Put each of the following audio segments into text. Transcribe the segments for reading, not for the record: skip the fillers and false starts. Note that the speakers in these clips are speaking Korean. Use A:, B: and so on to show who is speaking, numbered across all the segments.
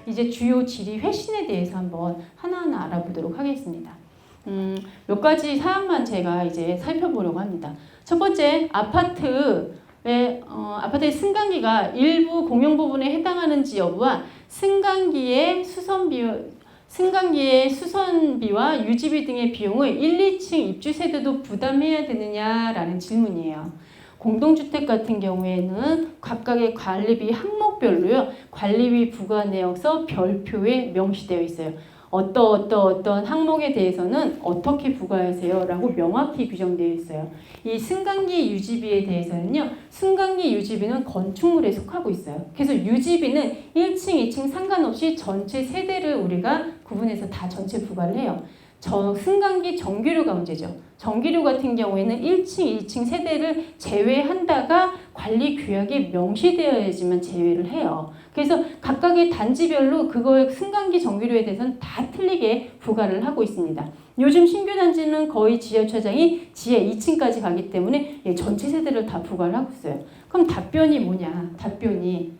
A: 이제 주요 지리 회신에 대해서 한번 하나하나 알아보도록 하겠습니다. 몇 가지 사항만 제가 이제 살펴보려고 합니다. 첫 번째, 아파트의 승강기가 일부 공용 부분에 해당하는지 여부와 승강기의 수선비와 유지비 등의 비용을 1, 2층 입주 세대도 부담해야 되느냐라는 질문이에요. 공동주택 같은 경우에는 각각의 관리비 항목별로요. 관리비 부과 내역서 별표에 명시되어 있어요. 어떤 항목에 대해서는 어떻게 부과하세요 라고 명확히 규정되어 있어요. 이 승강기 유지비에 대해서는요. 승강기 유지비는 건축물에 속하고 있어요. 그래서 유지비는 1층, 2층 상관없이 전체 세대를 우리가 구분해서 다 전체 부과를 해요. 승강기 전기료가 문제죠. 전기료 같은 경우에는 1층, 2층 세대를 제외한다가 관리 규약에 명시되어야지만 제외를 해요. 그래서 각각의 단지별로 그거의 승강기 전기료에 대해서는 다 틀리게 부과를 하고 있습니다. 요즘 신규 단지는 거의 지하 주차장이 지하 2층까지 가기 때문에 전체 세대를 다 부과를 하고 있어요. 그럼 답변이 뭐냐? 답변이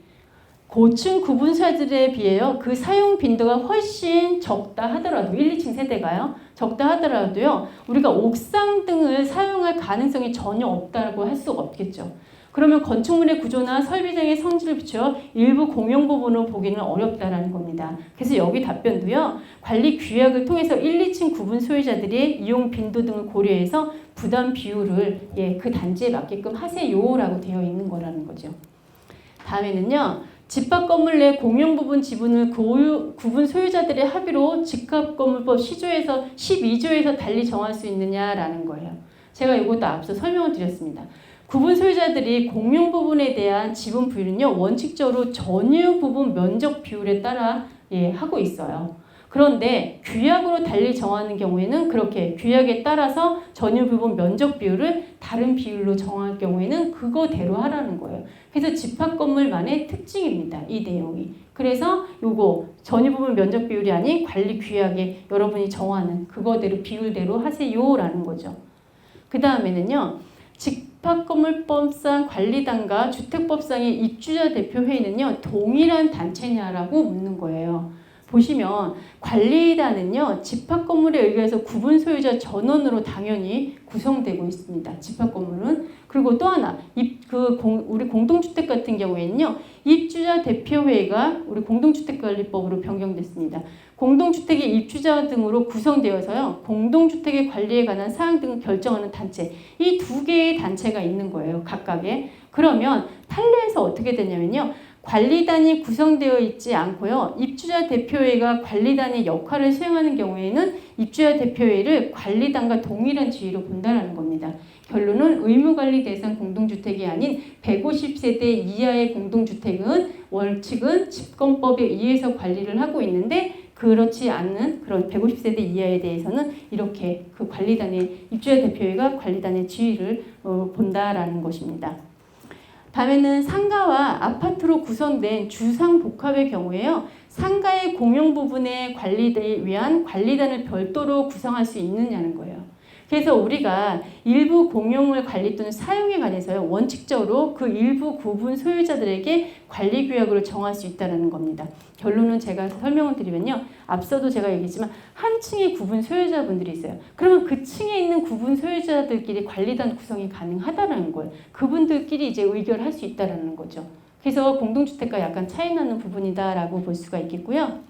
A: 고층 구분사들에 비해요. 그 사용 빈도가 훨씬 적다 하더라도 1, 2층 세대가요. 적다 하더라도요. 우리가 옥상 등을 사용할 가능성이 전혀 없다고 할 수가 없겠죠. 그러면 건축물의 구조나 설비 등의 성질을 비추어 일부 공용 부분으로 보기는 어렵다라는 겁니다. 그래서 여기 답변도요. 관리 규약을 통해서 1, 2층 구분 소유자들의 이용 빈도 등을 고려해서 부담 비율을 그 단지에 맞게끔 하세요라고 되어 있는 거라는 거죠. 다음에는요. 집합 건물 내 공용 부분 지분을 구분 소유자들의 합의로 집합건물법 12조에서 달리 정할 수 있느냐라는 거예요. 제가 이것도 앞서 설명을 드렸습니다. 구분 소유자들이 공용 부분에 대한 지분 부율은요. 원칙적으로 전유 부분 면적 비율에 따라 하고 있어요. 그런데 규약으로 달리 정하는 경우에는 그렇게 규약에 따라서 전유 부분 면적 비율을 다른 비율로 정할 경우에는 그거대로 하라는 거예요. 그래서 집합 건물만의 특징입니다. 이 내용이. 그래서 요거 전유 부분 면적 비율이 아닌 관리 규약에 여러분이 정하는 그거대로 비율대로 하세요라는 거죠. 그 다음에는요. 집합건물법상 관리단과 주택법상의 입주자 대표회의는요. 동일한 단체냐라고 묻는 거예요. 보시면 관리단은요. 집합건물에 의해서 구분 소유자 전원으로 당연히 구성되고 있습니다. 집합건물은. 그리고 또 하나 우리 공동주택 같은 경우에는요. 입주자 대표회의가 우리 공동주택관리법으로 변경됐습니다. 공동주택의 입주자 등으로 구성되어서요. 공동주택의 관리에 관한 사항 등을 결정하는 단체. 이 두 개의 단체가 있는 거예요. 각각의. 그러면 판례에서 어떻게 되냐면요. 관리단이 구성되어 있지 않고요. 입주자 대표회의가 관리단의 역할을 수행하는 경우에는 입주자 대표회의를 관리단과 동일한 지위로 본다는 겁니다. 결론은 의무관리 대상 공동주택이 아닌 150세대 이하의 공동주택은 원칙은 집권법에 의해서 관리를 하고 있는데 그렇지 않는 그런 150세대 이하에 대해서는 이렇게 그 관리단의 입주자 대표회의가 관리단의 지위를 본다라는 것입니다. 다음에는 상가와 아파트로 구성된 주상복합의 경우에요. 상가의 공용 부분의 관리에 위한 관리단을 별도로 구성할 수 있느냐는 거예요. 그래서 우리가 일부 공용을 관리 또는 사용에 관해서요. 원칙적으로 그 일부 구분 소유자들에게 관리 규약으로 정할 수 있다는 겁니다. 결론은 제가 설명을 드리면요. 앞서도 제가 얘기했지만 한 층의 구분 소유자분들이 있어요. 그러면 그 층에 있는 구분 소유자들끼리 관리단 구성이 가능하다는 거예요. 그분들끼리 이제 의결할 수 있다는 거죠. 그래서 공동주택과 약간 차이 나는 부분이다라고 볼 수가 있겠고요.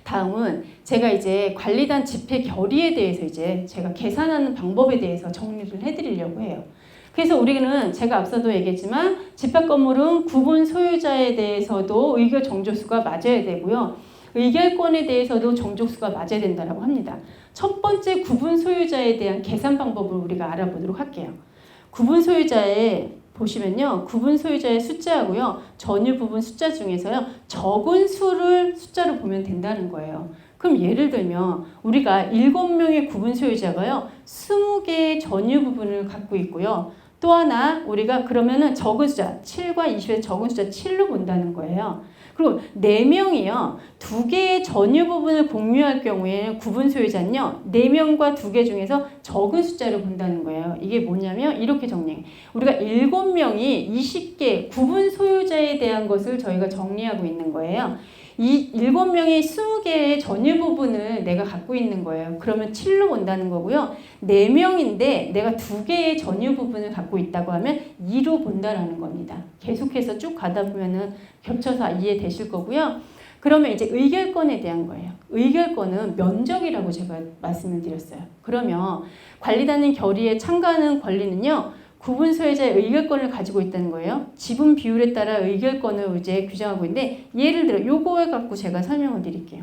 A: 다음은 제가 이제 관리단 집회 결의에 대해서 이제 제가 계산하는 방법에 대해서 정리를 해드리려고 해요. 그래서 우리는 제가 앞서도 얘기했지만 집합건물은 구분 소유자에 대해서도 의결 정족수가 맞아야 되고요. 의결권에 대해서도 정족수가 맞아야 된다고 합니다. 첫 번째 구분 소유자에 대한 계산 방법을 우리가 알아보도록 할게요. 구분 소유자의 보시면요. 구분 소유자의 숫자하고요. 전유 부분 숫자 중에서요. 적은 수를 숫자로 보면 된다는 거예요. 그럼 예를 들면 우리가 7명의 구분 소유자가요. 20개의 전유 부분을 갖고 있고요. 또 하나 우리가 그러면은 적은 숫자 7과 20의 적은 숫자 7로 본다는 거예요. 그럼 그리고 4명이요. 2개의 전유 부분을 공유할 경우에 구분 소유자는요. 4명과 2개 중에서 적은 숫자를 본다는 거예요. 이게 뭐냐면 이렇게 정리해요. 우리가 7명이 20개 구분 소유자에 대한 것을 저희가 정리하고 있는 거예요. 이 7명이 20개의 전유 부분을 내가 갖고 있는 거예요. 그러면 7로 본다는 거고요. 4명인데 내가 2개의 전유 부분을 갖고 있다고 하면 2로 본다라는 겁니다. 계속해서 쭉 가다 보면은 겹쳐서 이해되실 거고요. 그러면 이제 의결권에 대한 거예요. 의결권은 면적이라고 제가 말씀을 드렸어요. 그러면 관리단은 결의에 참가하는 권리는요. 구분 소유자의 의결권을 가지고 있다는 거예요. 지분 비율에 따라 의결권을 이제 규정하고 있는데 예를 들어 요거에 갖고 제가 설명을 드릴게요.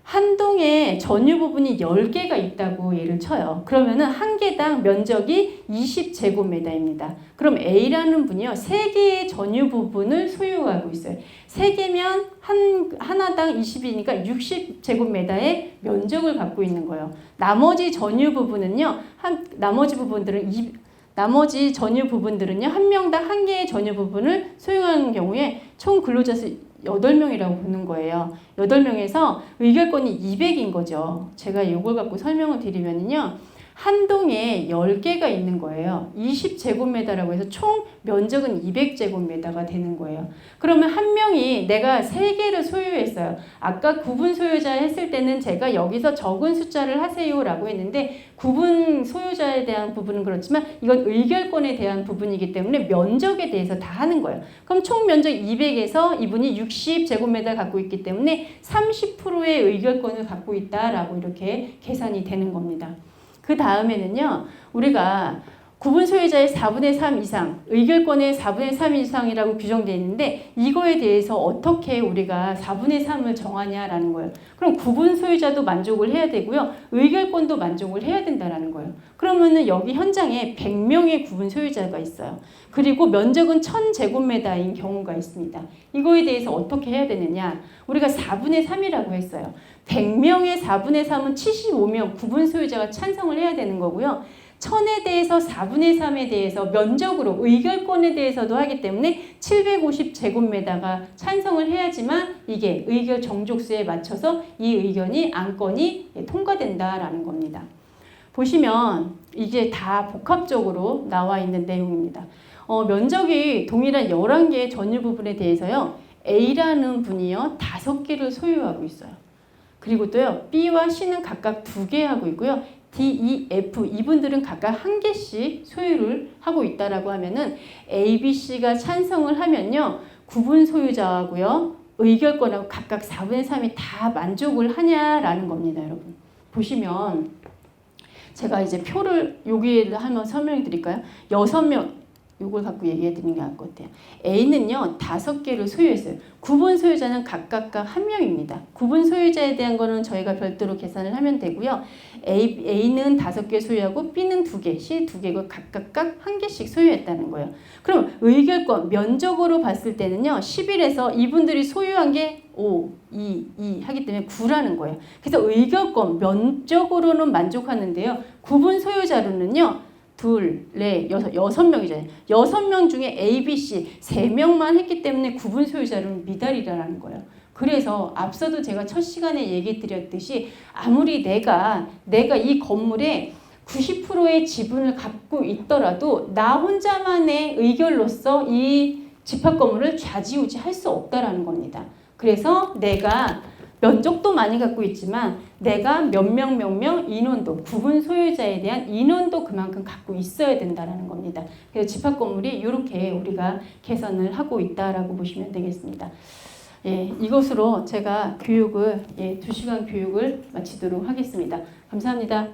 A: 한 동에 전유 부분이 10개가 있다고 예를 쳐요. 그러면은 한 개당 면적이 20제곱미터입니다. 그럼 A라는 분이요. 3개의 전유 부분을 소유하고 있어요. 3개면 하나당 20이니까 60제곱미터의 면적을 갖고 있는 거예요. 나머지 전유 부분은요. 나머지 전유 부분들은요. 한 명당 한 개의 전유 부분을 소유하는 경우에 총 근로자 수 8명이라고 보는 거예요. 8명에서 의결권이 200인 거죠. 제가 이걸 갖고 설명을 드리면요. 한 동에 10개가 있는 거예요. 20제곱미터라고 해서 총 면적은 200제곱미터가 되는 거예요. 그러면 한 명이 내가 3개를 소유했어요. 아까 구분 소유자 했을 때는 제가 여기서 적은 숫자를 하세요 라고 했는데 구분 소유자에 대한 부분은 그렇지만 이건 의결권에 대한 부분이기 때문에 면적에 대해서 다 하는 거예요. 그럼 총 면적 200에서 이분이 60제곱미터 갖고 있기 때문에 30%의 의결권을 갖고 있다라고 이렇게 계산이 되는 겁니다. 그 다음에는요, 우리가 구분 소유자의 4분의 3 이상, 의결권의 4분의 3 이상이라고 규정되어 있는데 이거에 대해서 어떻게 우리가 4분의 3을 정하냐라는 거예요. 그럼 구분 소유자도 만족을 해야 되고요. 의결권도 만족을 해야 된다라는 거예요. 그러면은 여기 현장에 100명의 구분 소유자가 있어요. 그리고 면적은 1000제곱미터인 경우가 있습니다. 이거에 대해서 어떻게 해야 되느냐? 우리가 4분의 3이라고 했어요. 100명의 4분의 3은 75명 구분 소유자가 찬성을 해야 되는 거고요. 1000에 대해서 4분의 3에 대해서 면적으로 의결권에 대해서도 하기 때문에 750제곱미터가 찬성을 해야지만 이게 의결 정족수에 맞춰서 이 의견이 안건이 통과된다라는 겁니다. 보시면 이게 다 복합적으로 나와 있는 내용입니다. 면적이 동일한 11개의 전유 부분에 대해서요. A라는 분이요. 5개를 소유하고 있어요. 그리고 또요. B와 C는 각각 2개 하고 있고요. D, E, F 이분들은 각각 1개씩 소유를 하고 있다라고 하면은 A, B, C가 찬성을 하면요. 구분 소유자하고요. 의결권하고 각각 4분의 3이 다 만족을 하냐라는 겁니다, 여러분. 보시면 제가 이제 표를 여기에 한번 설명해 드릴까요? 6명 요걸 갖고 얘기해 드리는 게 나을 것 같아요. A는요. 5개를 소유했어요. 구분 소유자는 각각 1명입니다. 구분 소유자에 대한 거는 저희가 별도로 계산을 하면 되고요. A는 5개 소유하고 B는 2개, C 2개고 각각 1개씩 소유했다는 거예요. 그럼 의결권, 면적으로 봤을 때는요. 11에서 이분들이 소유한 게 5, 2 하기 때문에 9라는 거예요. 그래서 의결권, 면적으로는 만족하는데요. 구분 소유자로는요. 2, 4, 6, 6명이잖아요. 6명 중에 A, B, C 3명만 했기 때문에 구분 소유자는 미달이라는 거예요. 그래서 앞서도 제가 첫 시간에 얘기 드렸듯이 아무리 내가 이 건물에 90%의 지분을 갖고 있더라도 나 혼자만의 의결로서 이 집합 건물을 좌지우지 할 수 없다라는 겁니다. 그래서 내가 면적도 많이 갖고 있지만 내가 몇 명 인원도 구분 소유자에 대한 인원도 그만큼 갖고 있어야 된다라는 겁니다. 그래서 집합 건물이 이렇게 우리가 개선을 하고 있다라고 보시면 되겠습니다. 예, 이것으로 제가 교육을 2시간 교육을 마치도록 하겠습니다. 감사합니다.